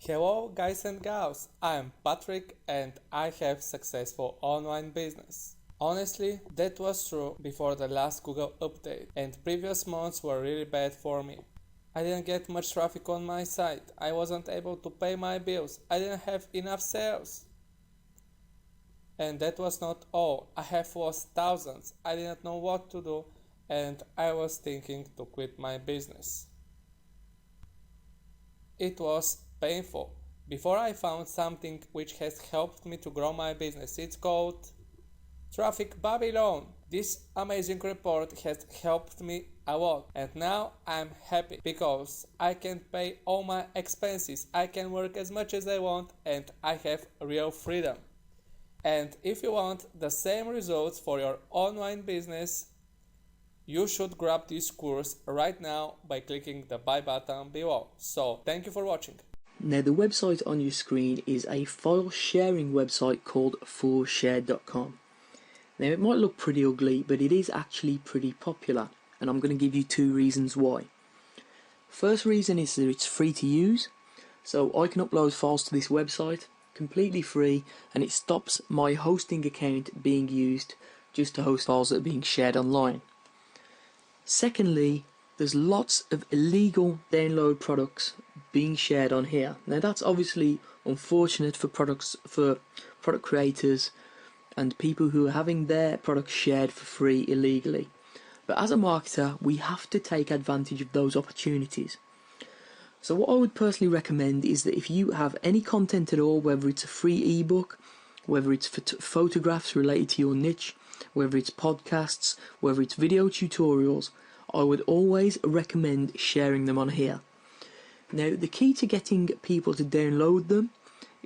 Hello guys and gals, I am Patrick and I have successful online business. Honestly, that was true before the last Google update and previous months were really bad for me. I didn't get much traffic on my site, I wasn't able to pay my bills, I didn't have enough sales. And that was not all, I have lost thousands, I didn't know what to do and I was thinking to quit my business. It was painful. Before I found something which has helped me to grow my business. It's called Traffic Babylon. This amazing report has helped me a lot and now I'm happy because I can pay all my expenses, I can work as much as I want and I have real freedom. And if you want the same results for your online business, you should grab this course right now by clicking the buy button below. So thank you for watching. Now the website on your screen is a file sharing website called forshare.com. Now it might look pretty ugly, but it is actually pretty popular, and I'm going to give you two reasons why. First reason is that it's free to use, so I can upload files to this website completely free, and it stops my hosting account being used just to host files that are being shared online. Secondly, there's lots of illegal download products being shared on here. Now that's obviously unfortunate for product creators and people who are having their products shared for free illegally. But as a marketer, we have to take advantage of those opportunities. So what I would personally recommend is that if you have any content at all, whether it's a free ebook, whether it's photographs related to your niche, whether it's podcasts, whether it's video tutorials, I would always recommend sharing them on here. Now, the key to getting people to download them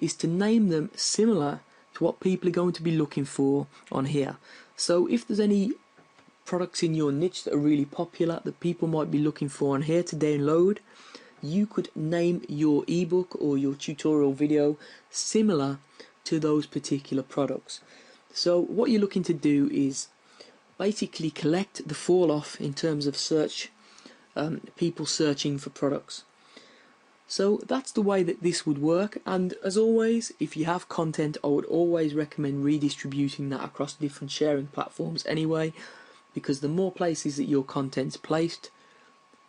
is to name them similar to what people are going to be looking for on here. So if there's any products in your niche that are really popular that people might be looking for on here to download, you could name your ebook or your tutorial video similar to those particular products. So what you're looking to do is basically collect the fall off in terms of search, people searching for products. So that's the way that this would work, and as always, if you have content, I would always recommend redistributing that across different sharing platforms anyway, because the more places that your content's placed,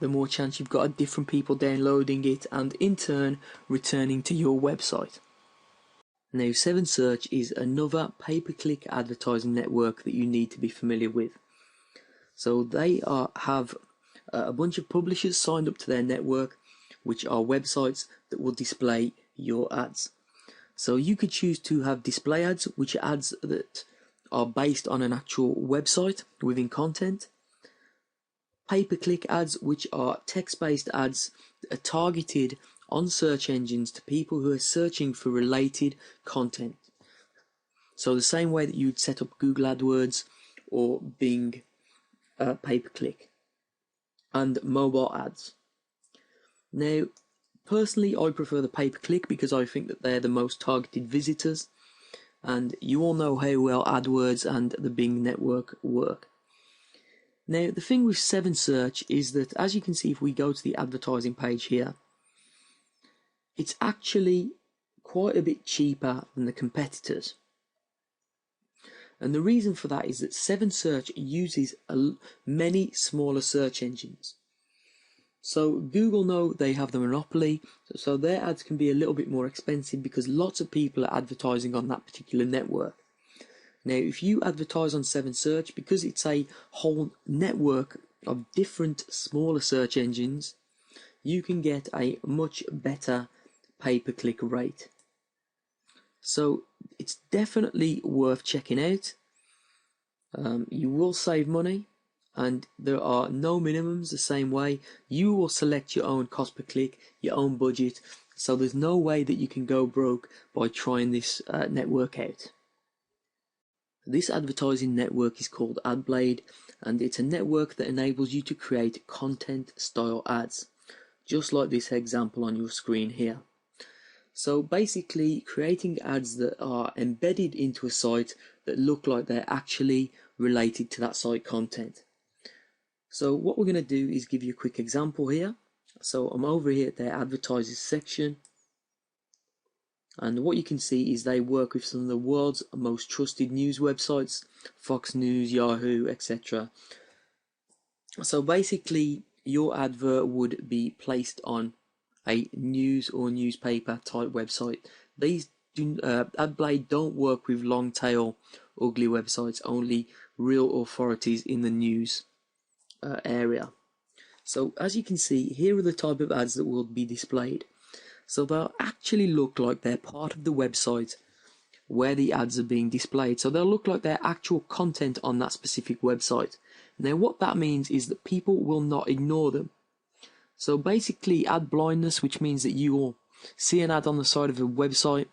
the more chance you've got of different people downloading it and in turn returning to your website. Now 7Search is another pay-per-click advertising network that you need to be familiar with. So they have a bunch of publishers signed up to their network, which are websites that will display your ads. So you could choose to have display ads, which are ads that are based on an actual website within content. Pay-per-click ads, which are text-based ads that are targeted on search engines to people who are searching for related content. So the same way that you'd set up Google AdWords or Bing pay-per-click. And mobile ads. Now, personally, I prefer the pay-per-click because I think that they're the most targeted visitors, and you all know how well AdWords and the Bing network work. Now, the thing with 7Search is that, as you can see, if we go to the advertising page here, it's actually quite a bit cheaper than the competitors. And the reason for that is that 7Search uses many smaller search engines. So Google know they have the monopoly, so their ads can be a little bit more expensive because lots of people are advertising on that particular network. Now, if you advertise on 7Search, because it's a whole network of different smaller search engines, you can get a much better pay-per-click rate. So it's definitely worth checking out. You will save money, and there are no minimums the same way. You will select your own cost per click, your own budget, so there's no way that you can go broke by trying this network out. This advertising network is called AdBlade, and it's a network that enables you to create content style ads, just like this example on your screen here. So basically creating ads that are embedded into a site that look like they're actually related to that site content. So what we're going to do is give you a quick example here. So I'm over here at their advertisers section, And what you can see is they work with some of the world's most trusted news websites, Fox News, Yahoo, etc. So basically, your advert would be placed on a news or newspaper type website. These AdBlade don't work with long tail, ugly websites, only real authorities in the news area. So as you can see, here are the type of ads that will be displayed. So they'll actually look like they're part of the website where the ads are being displayed. So they'll look like they're actual content on that specific website. Now what that means is that people will not ignore them. So basically ad blindness, which means that you will see an ad on the side of a website,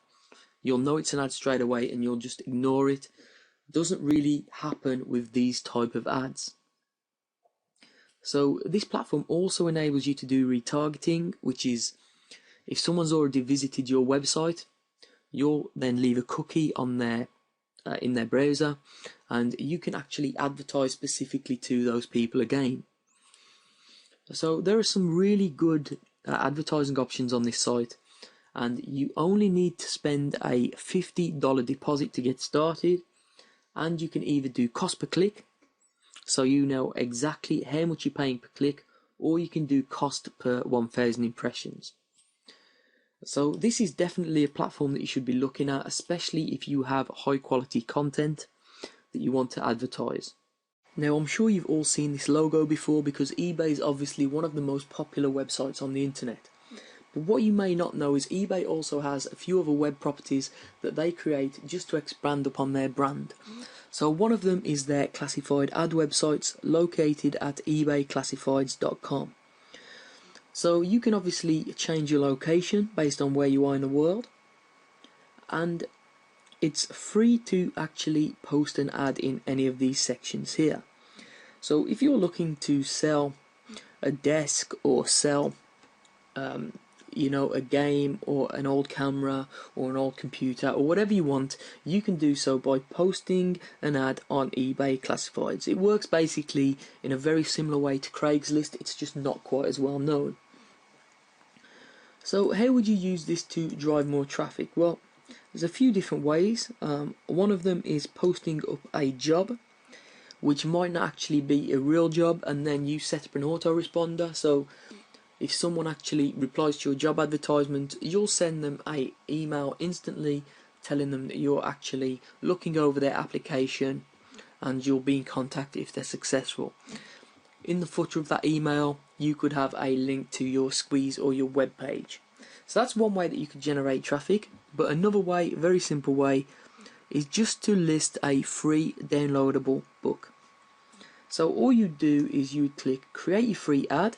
you'll know it's an ad straight away and you'll just ignore it, doesn't really happen with these type of ads. So this platform also enables you to do retargeting, which is if someone's already visited your website, you'll then leave a cookie on their in their browser, and you can actually advertise specifically to those people again. So there are some really good advertising options on this site, and you only need to spend a $50 deposit to get started, and you can either do cost per click, so you know exactly how much you're paying per click, or you can do cost per 1,000 impressions. So this is definitely a platform that you should be looking at, especially if you have high quality content that you want to advertise. Now I'm sure you've all seen this logo before because eBay is obviously one of the most popular websites on the internet. But what you may not know is eBay also has a few other web properties that they create just to expand upon their brand. So one of them is their classified ad websites located at ebayclassifieds.com. So you can obviously change your location based on where you are in the world, and it's free to actually post an ad in any of these sections here. So if you're looking to sell a desk or sell a game or an old camera or an old computer or whatever you want, you can do so by posting an ad on eBay Classifieds. It works basically in a very similar way to Craigslist, it's just not quite as well known. So how would you use this to drive more traffic? Well, there's a few different ways. One of them is posting up a job, which might not actually be a real job, and then you set up an autoresponder. So if someone actually replies to your job advertisement, you'll send them an email instantly telling them that you're actually looking over their application and you'll be in contact if they're successful. In the footer of that email, you could have a link to your Squeeze or your web page. So that's one way that you could generate traffic. But another way, very simple way, is just to list a free downloadable book. So all you do is you click create your free ad.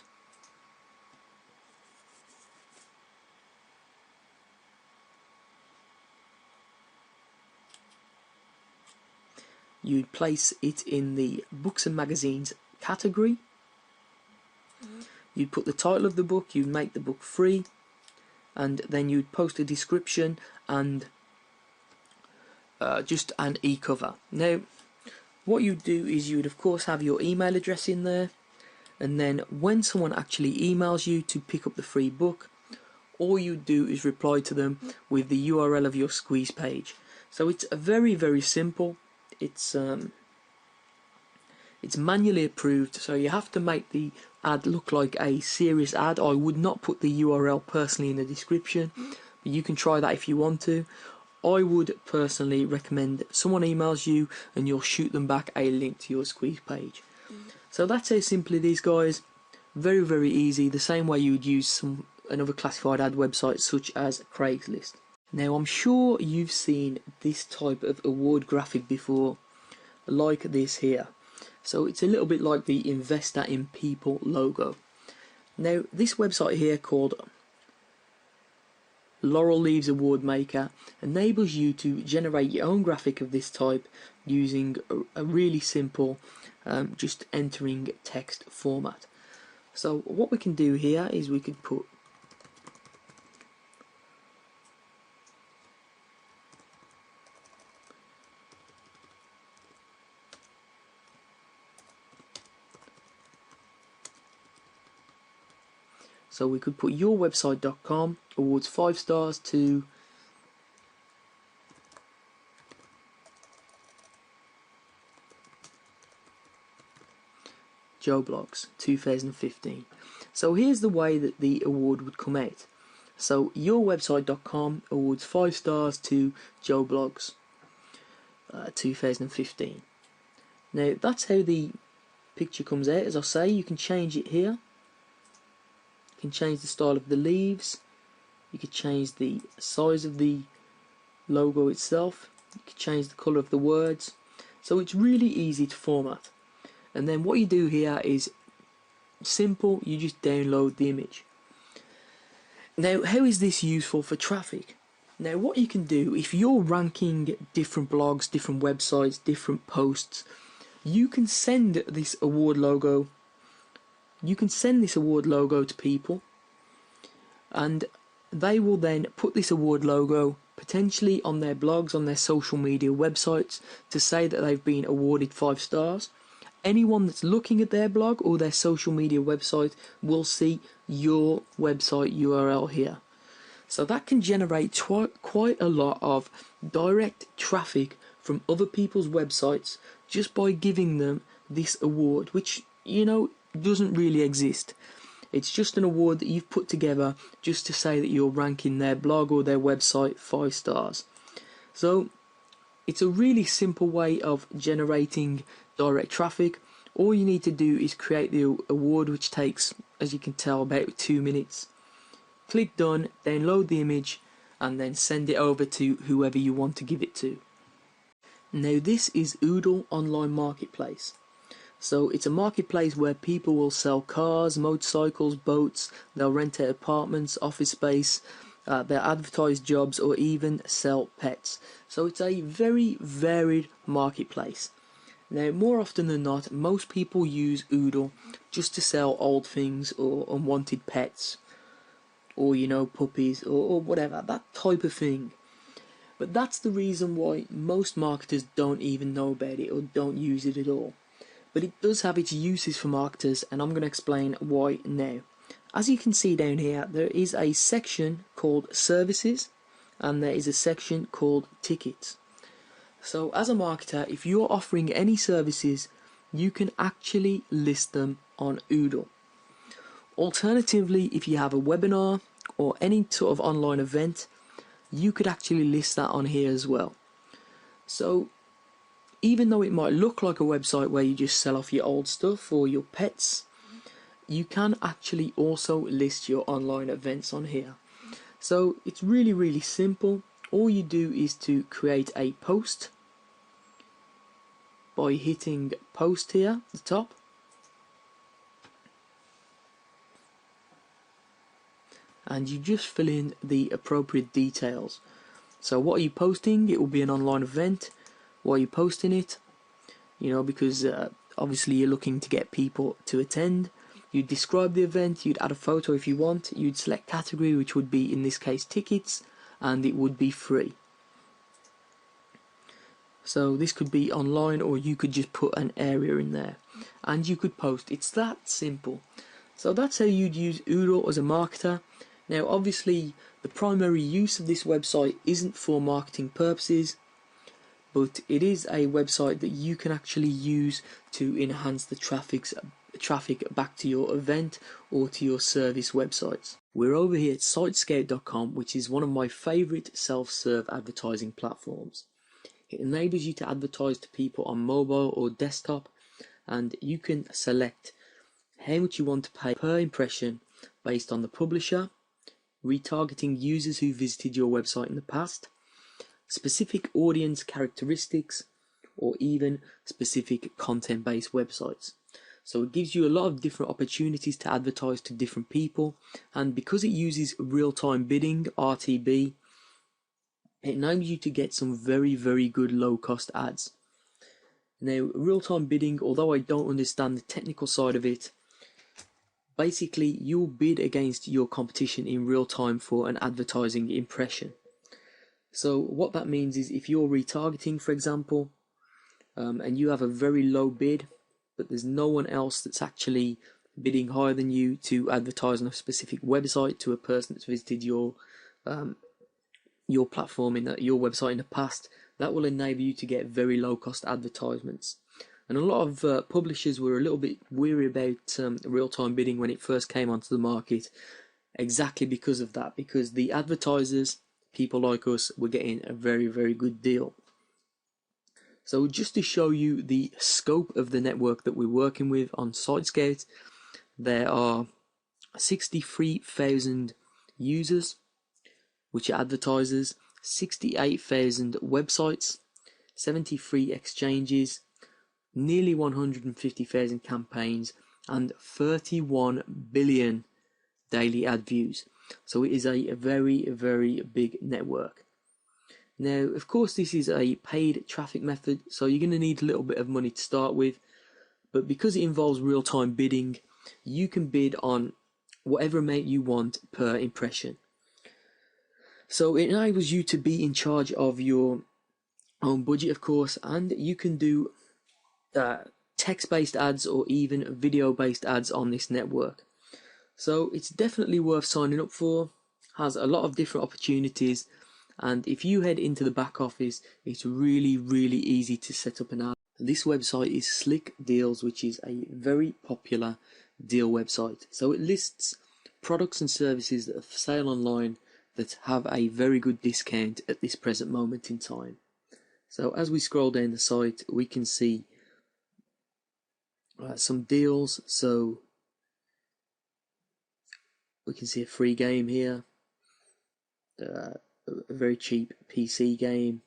You'd place it in the books and magazines category. You'd put the title of the book, you'd make the book free, and then you'd post a description and just an e-cover. Now, what you'd do is you would of course have your email address in there, and then when someone actually emails you to pick up the free book, all you do is reply to them with the URL of your Squeeze page. So it's very, very simple. It's manually approved, so you have to make the ad look like a serious ad. I would not put the URL personally in the description, but you can try that if you want to. I would personally recommend someone emails you and you'll shoot them back a link to your Squeeze page. So that's how simple it is, guys. Very, very easy, the same way you would use another classified ad website such as Craigslist. Now I'm sure you've seen this type of award graphic before, like this here. So it's a little bit like the Investor in People logo. Now this website here called Laurel Leaves Award Maker enables you to generate your own graphic of this type using a really simple just entering text format. So what we can do here is we could put yourwebsite.com awards 5 stars to Joe Blogs 2015. So here's the way that the award would come out. So yourwebsite.com awards 5 stars to Joe Blogs 2015. Now that's how the picture comes out. As I say, you can change it here. You can change the style of the leaves. You can change the size of the logo itself. You can change the colour of the words. So it's really easy to format. And then what you do here is simple. You just download the image. Now, how is this useful for traffic? Now, what you can do, if you're ranking different blogs, different websites, different posts, you can send this award logo. You can send this award logo to people, and they will then put this award logo potentially on their blogs, on their social media websites, to say that they've been awarded 5 stars. Anyone that's looking at their blog or their social media website will see your website URL here. So that can generate quite a lot of direct traffic from other people's websites just by giving them this award, which, you know, doesn't really exist. It's just an award that you've put together just to say that you're ranking their blog or their website 5 stars. So it's a really simple way of generating direct traffic. All you need to do is create the award, which takes, as you can tell, about 2 minutes. Click done, download the image, and then send it over to whoever you want to give it to. Now this is Oodle Online Marketplace. So it's a marketplace where people will sell cars, motorcycles, boats, they'll rent out apartments, office space, they'll advertise jobs, or even sell pets. So it's a very varied marketplace. Now, more often than not, most people use Oodle just to sell old things or unwanted pets, or, you know, puppies, or whatever, that type of thing. But that's the reason why most marketers don't even know about it or don't use it at all. But it does have its uses for marketers, and I'm going to explain why now. As you can see down here, there is a section called Services, and there is a section called Tickets. So as a marketer, if you're offering any services, you can actually list them on Oodle. Alternatively, if you have a webinar or any sort of online event, you could actually list that on here as well. So even though it might look like a website where you just sell off your old stuff or your pets, you can actually also list your online events on here. So it's really simple. All you do is to create a post by hitting post here at the top. And you just fill in the appropriate details. So what are you posting? It will be an online event. Why are you posting it? You know, because obviously you're looking to get people to attend. You'd describe the event, you'd add a photo if you want, you'd select category, which would be in this case tickets, and it would be free. So this could be online, or you could just put an area in there and you could post. It's that simple. So that's how you'd use Oodle as a marketer. Now obviously the primary use of this website isn't for marketing purposes, but it is a website that you can actually use to enhance the traffic back to your event or to your service websites. We're over here at Sitescout.com, which is one of my favourite self-serve advertising platforms. It enables you to advertise to people on mobile or desktop, and you can select how much you want to pay per impression based on the publisher, retargeting users who visited your website in the past, specific audience characteristics, or even specific content-based websites. So it gives you a lot of different opportunities to advertise to different people, and because it uses real-time bidding, RTB, it enables you to get some very good low-cost ads. Now, real-time bidding, although I don't understand the technical side of it, basically you'll bid against your competition in real time for an advertising impression. So what that means is if you're retargeting, for example, and you have a very low bid, but there's no one else that's actually bidding higher than you to advertise on a specific website to a person that's visited your platform, your website in the past, that will enable you to get very low cost advertisements. And a lot of publishers were a little bit weary about real-time bidding when it first came onto the market, exactly because of that, because the advertisers, people like us, were getting a very, very good deal. So just to show you the scope of the network that we're working with on SiteScout, there are 63,000 users, which are advertisers, 68,000 websites, 73 exchanges, nearly 150,000 campaigns, and 31 billion daily ad views. So it is a very, very big network. Now, of course, this is a paid traffic method, so you're going to need a little bit of money to start with, but because it involves real-time bidding, you can bid on whatever amount you want per impression. So it enables you to be in charge of your own budget, of course, and you can do text-based ads or even video-based ads on this network. So it's definitely worth signing up for, has a lot of different opportunities, and if you head into the back office, it's really, really easy to set up an ad. This website is Slick Deals, which is a very popular deal website. So it lists products and services that are for sale online that have a very good discount at this present moment in time. So as we scroll down the site, we can see some deals. So we can see a free game here, a very cheap PC game,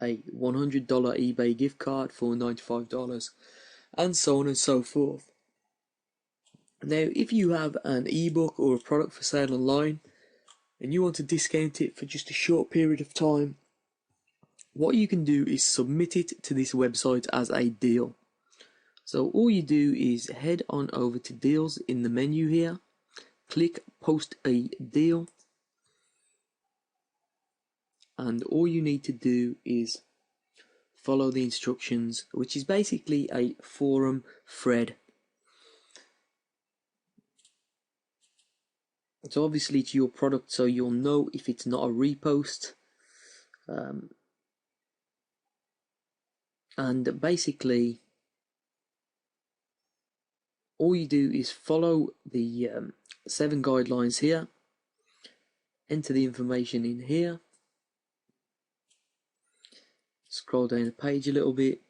a $100 eBay gift card for $95, and so on and so forth. Now, if you have an ebook or a product for sale online and you want to discount it for just a short period of time, what you can do is submit it to this website as a deal. So all you do is head on over to deals in the menu here, click post a deal, and all you need to do is follow the instructions, which is basically a forum thread. So obviously it's your product, so you'll know if it's not a repost. And basically all you do is follow the 7 guidelines here, enter the information in here, scroll down the page a little bit.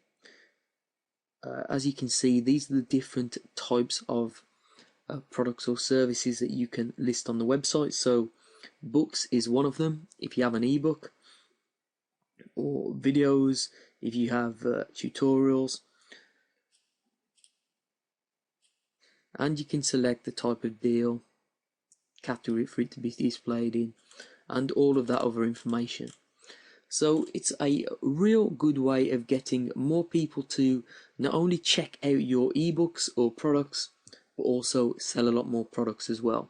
As you can see, these are the different types of products or services that you can list on the website. So books is one of them if you have an ebook, or videos if you have tutorials, and you can select the type of deal, category for it to be displayed in, and all of that other information. So it's a real good way of getting more people to not only check out your ebooks or products, but also sell a lot more products as well.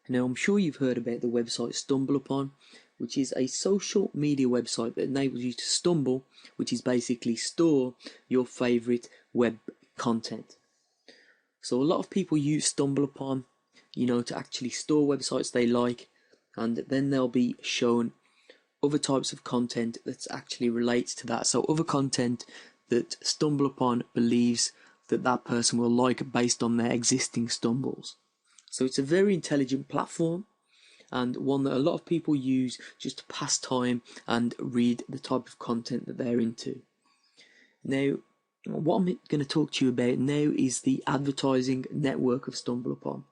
Now, I'm sure you've heard about the website StumbleUpon, which is a social media website that enables you to stumble, which is basically store your favorite web content. So a lot of people use StumbleUpon, to actually store websites they like, and then they'll be shown other types of content that actually relates to that. So other content that StumbleUpon believes that person will like based on their existing stumbles. So it's a very intelligent platform, and one that a lot of people use just to pass time and read the type of content that they're into. Now, what I'm going to talk to you about now is the advertising network of StumbleUpon,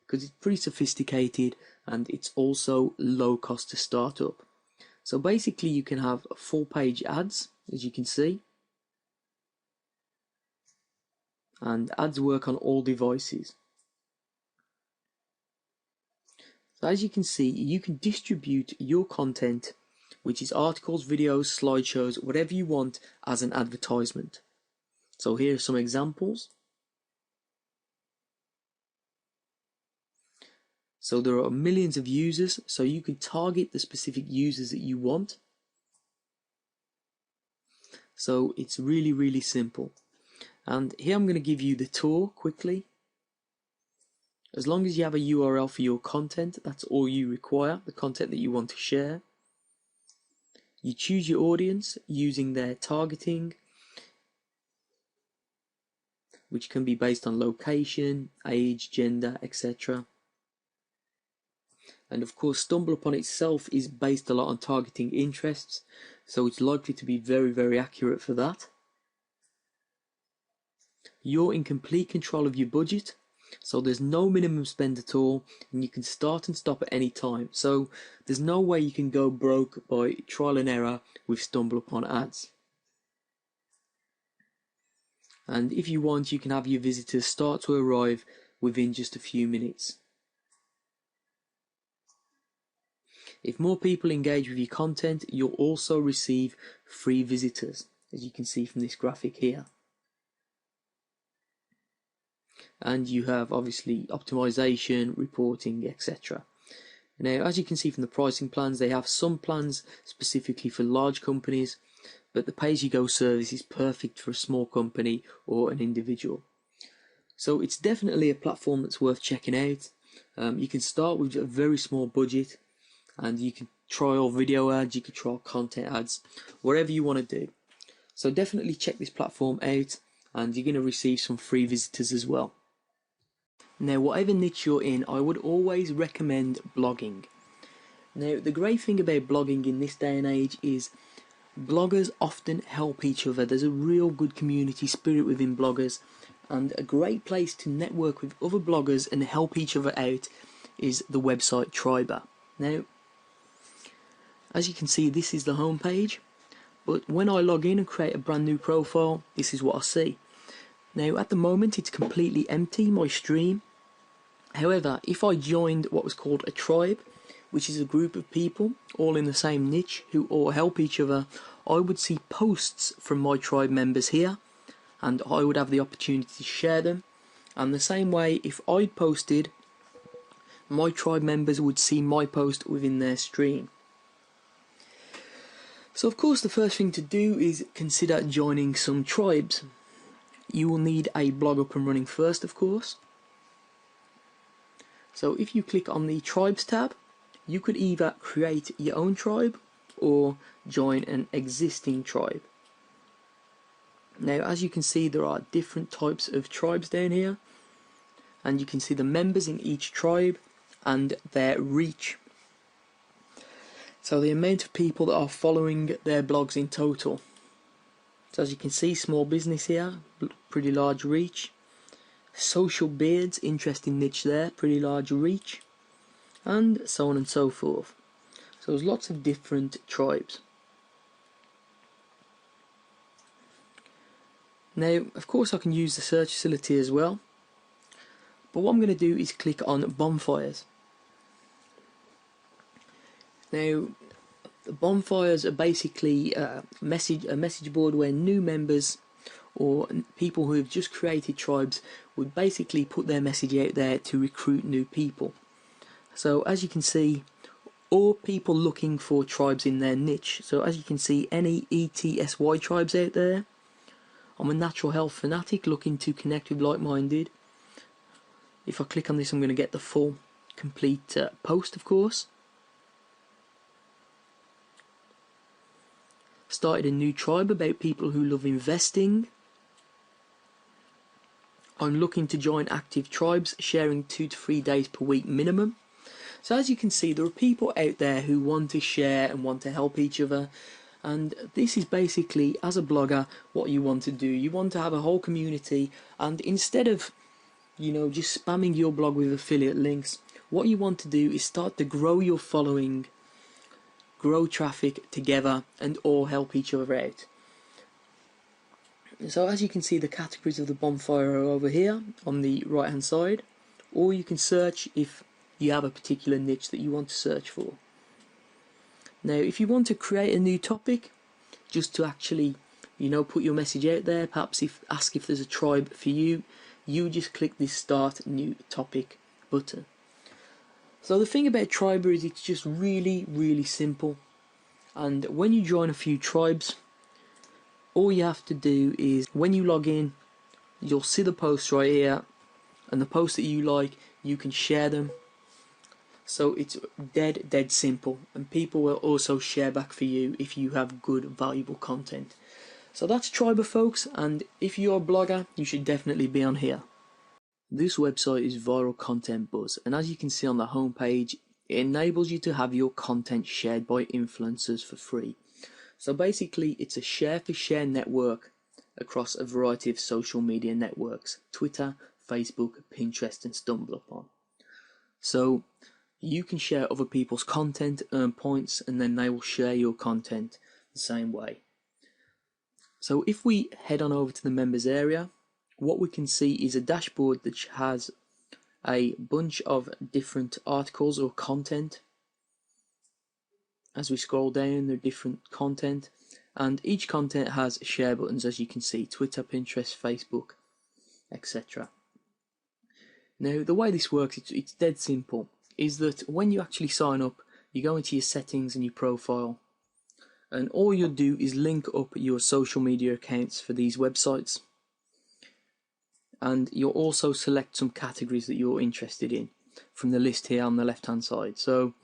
because it's pretty sophisticated and it's also low cost to start up. So basically you can have full page ads, as you can see, and ads work on all devices. So as you can see, you can distribute your content, which is articles, videos, slideshows, whatever you want, as an advertisement. So here are some examples. So there are millions of users, so you can target the specific users that you want. So it's really, really simple. And here I'm going to give you the tour quickly. As long as you have a URL for your content, that's all you require, the content that you want to share. You choose your audience using their targeting, which can be based on location, age, gender, etc. And of course, StumbleUpon itself is based a lot on targeting interests, so it's likely to be very, very accurate for that. You're in complete control of your budget, so there's no minimum spend at all, and you can start and stop at any time. So there's no way you can go broke by trial and error with StumbleUpon ads. And if you want, you can have your visitors start to arrive within just a few minutes. If more people engage with your content, you'll also receive free visitors, as you can see from this graphic here. And you have obviously optimization, reporting, etc. Now, as you can see from the pricing plans, they have some plans specifically for large companies, but the pay-as-you-go service is perfect for a small company or an individual. So it's definitely a platform that's worth checking out. You can start with a very small budget, and you can trial video ads, you can trial content ads, whatever you want to do. So definitely check this platform out, and you're going to receive some free visitors as well. Now, whatever niche you're in, I would always recommend blogging. Now, the great thing about blogging in this day and age is bloggers often help each other. There's a real good community spirit within bloggers, and a great place to network with other bloggers and help each other out is the website Triber. Now, as you can see, this is the home page, but when I log in and create a brand new profile, this is what I see. Now, at the moment, it's completely empty, my stream. However, if I joined what was called a tribe, which is a group of people all in the same niche who all help each other, I would see posts from my tribe members here, and I would have the opportunity to share them. And the same way, if I posted, my tribe members would see my post within their stream. So of course, the first thing to do is consider joining some tribes. You will need a blog up and running first, of course. So if you click on the Tribes tab, you could either create your own tribe or join an existing tribe. Now, as you can see, there are different types of tribes down here, and you can see the members in each tribe and their reach. So the amount of people that are following their blogs in total. So as you can see, small business here, pretty large reach. Social beards, interesting niche there, pretty large reach. And so on and so forth. So there's lots of different tribes. Now, of course, I can use the search facility as well. But what I'm going to do is click on bonfires. Now, the bonfires are basically a message board where new members or people who have just created tribes would basically put their message out there to recruit new people. So as you can see, or people looking for tribes in their niche. So as you can see, any ETSY tribes out there. I'm a natural health fanatic looking to connect with like-minded. If I click on this, I'm going to get the full complete post, of course. Started a new tribe about people who love investing. I'm looking to join active tribes, sharing 2 to 3 days per week minimum. So as you can see, there are people out there who want to share and want to help each other. And this is basically, as a blogger, what you want to do. You want to have a whole community, and instead of, just spamming your blog with affiliate links, what you want to do is start to grow your following, grow traffic together, and all help each other out. So as you can see, the categories of the bonfire are over here on the right hand side, or you can search if you have a particular niche that you want to search for. Now, if you want to create a new topic, just to actually, put your message out there, perhaps ask if there's a tribe for you, you just click this Start New Topic button. So the thing about Triber is it's just really, really simple. And when you join a few tribes, all you have to do is, when you log in, you'll see the posts right here, and the posts that you like, you can share them. So it's dead simple, and people will also share back for you if you have good, valuable content. So that's Triber, folks, and if you're a blogger, you should definitely be on here. This website is Viral Content Buzz, and as you can see on the homepage, it enables you to have your content shared by influencers for free. So basically, it's a share-for-share network across a variety of social media networks: Twitter, Facebook, Pinterest, and StumbleUpon. So you can share other people's content, earn points, and then they will share your content the same way. So if we head on over to the members area, what we can see is a dashboard that has a bunch of different articles or content. As we scroll down, there are different content, and each content has share buttons, as you can see: Twitter, Pinterest, Facebook, etc. Now, the way this works, it's dead simple, is that when you actually sign up, you go into your settings and your profile, and all you'll do is link up your social media accounts for these websites, and you'll also select some categories that you're interested in from the list here on the left hand side. So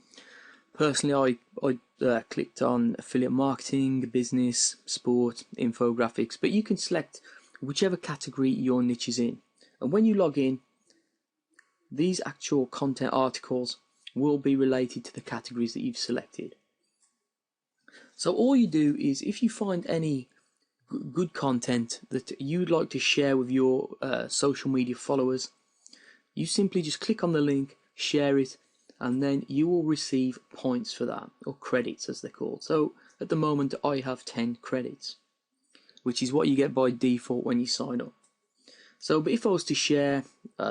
personally, I clicked on affiliate marketing, business, sport, infographics, but you can select whichever category your niche is in. And when you log in, these actual content articles will be related to the categories that you've selected. So all you do is, if you find any good content that you'd like to share with your social media followers, you simply just click on the link, share it, and then you will receive points for that, or credits as they're called. So at the moment I have 10 credits, which is what you get by default when you sign up. So, but if I was to share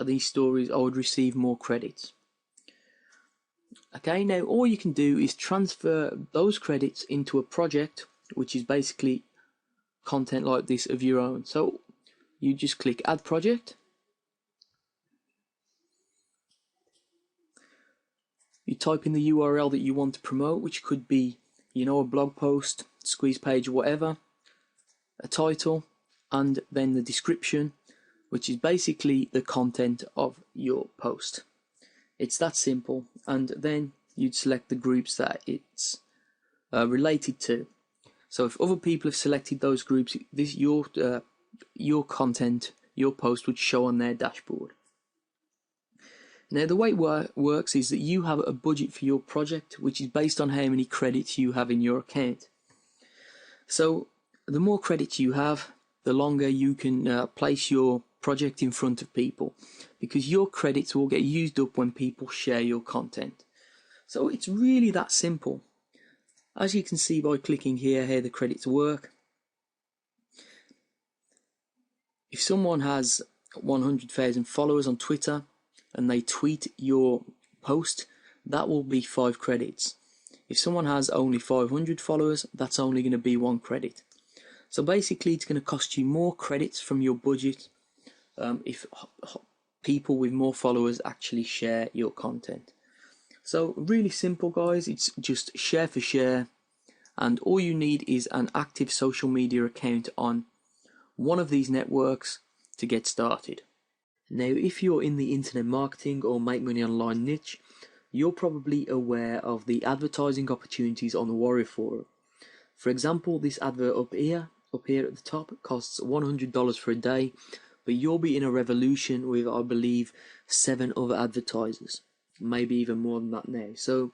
these stories, I would receive more credits. Okay, now all you can do is transfer those credits into a project, which is basically content like this of your own. So you just click Add Project. You type in the URL that you want to promote, which could be, a blog post, squeeze page, or whatever, a title, and then the description, which is basically the content of your post. It's that simple, and then you'd select the groups that it's related to. So if other people have selected those groups, your content, your post would show on their dashboard. Now, the way it works is that you have a budget for your project, which is based on how many credits you have in your account. So the more credits you have, the longer you can place your project in front of people, because your credits will get used up when people share your content. So it's really that simple. As you can see by clicking here how the credits work, if someone has 100,000 followers on Twitter and they tweet your post, that will be 5 credits. If someone has only 500 followers, that's only going to be 1 credit. So basically it's going to cost you more credits from your budget if people with more followers actually share your content. So really simple, guys. It's just share for share, and all you need is an active social media account on one of these networks to get started. Now, if you're in the internet marketing or make money online niche, you're probably aware of the advertising opportunities on the Warrior Forum. For example, this advert up here at the top costs $100 for a day, but you'll be in a revolution with, I believe, 7 other advertisers, maybe even more than that now. So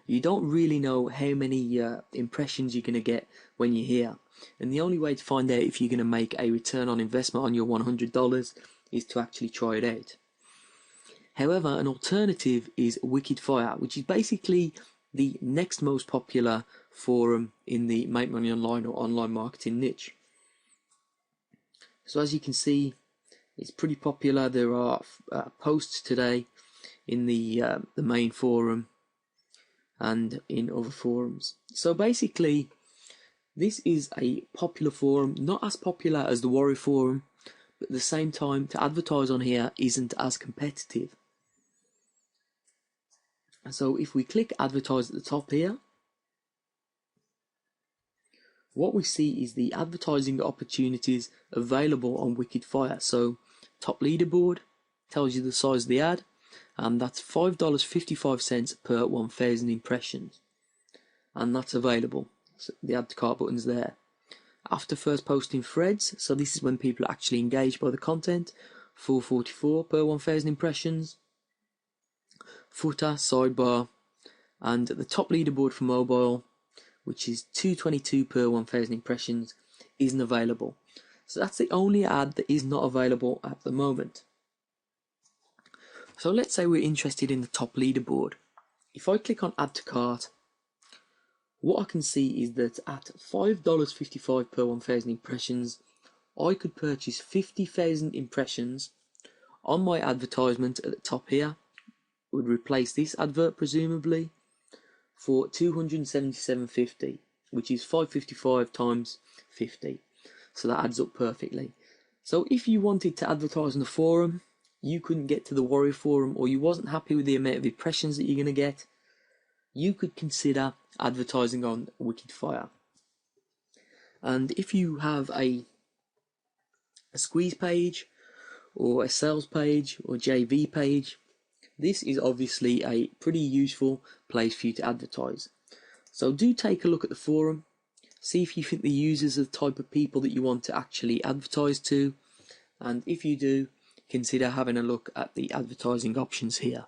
you don't really know how many impressions you're going to get when you're here, and the only way to find out if you're going to make a return on investment on your $100 is to actually try it out. However, an alternative is Wicked Fire, which is basically the next most popular forum in the make money online or online marketing niche. So as you can see, it's pretty popular. There are posts today in the main forum and in other forums. So basically, this is a popular forum, not as popular as the Warrior Forum, but at the same time, to advertise on here isn't as competitive. And so if we click advertise at the top here, what we see is the advertising opportunities available on Wicked Fire. So top leaderboard tells you the size of the ad, and that's $5.55 per 1,000 impressions, and that's available. So the add to cart button's there. After first posting threads, so this is when people are actually engaged by the content, $4.44 per 1,000 impressions. Footer, sidebar, and the top leaderboard for mobile, which is $2.22 per 1,000 impressions, isn't available. So that's the only ad that is not available at the moment. So let's say we're interested in the top leaderboard. If I click on add to cart, what I can see is that at $5.55 per 1,000 impressions, I could purchase 50,000 impressions on my advertisement at the top here. Would replace this advert presumably for $277.50, which is $5.55 times 50. So that adds up perfectly. So if you wanted to advertise on the forum, you couldn't get to the Warrior forum, or you wasn't happy with the amount of impressions that you're going to get, you could consider advertising on Wicked Fire. And if you have a squeeze page or a sales page or JV page, this is obviously a pretty useful place for you to advertise. So do take a look at the forum, see if you think the users are the type of people that you want to actually advertise to, and if you do, consider having a look at the advertising options here.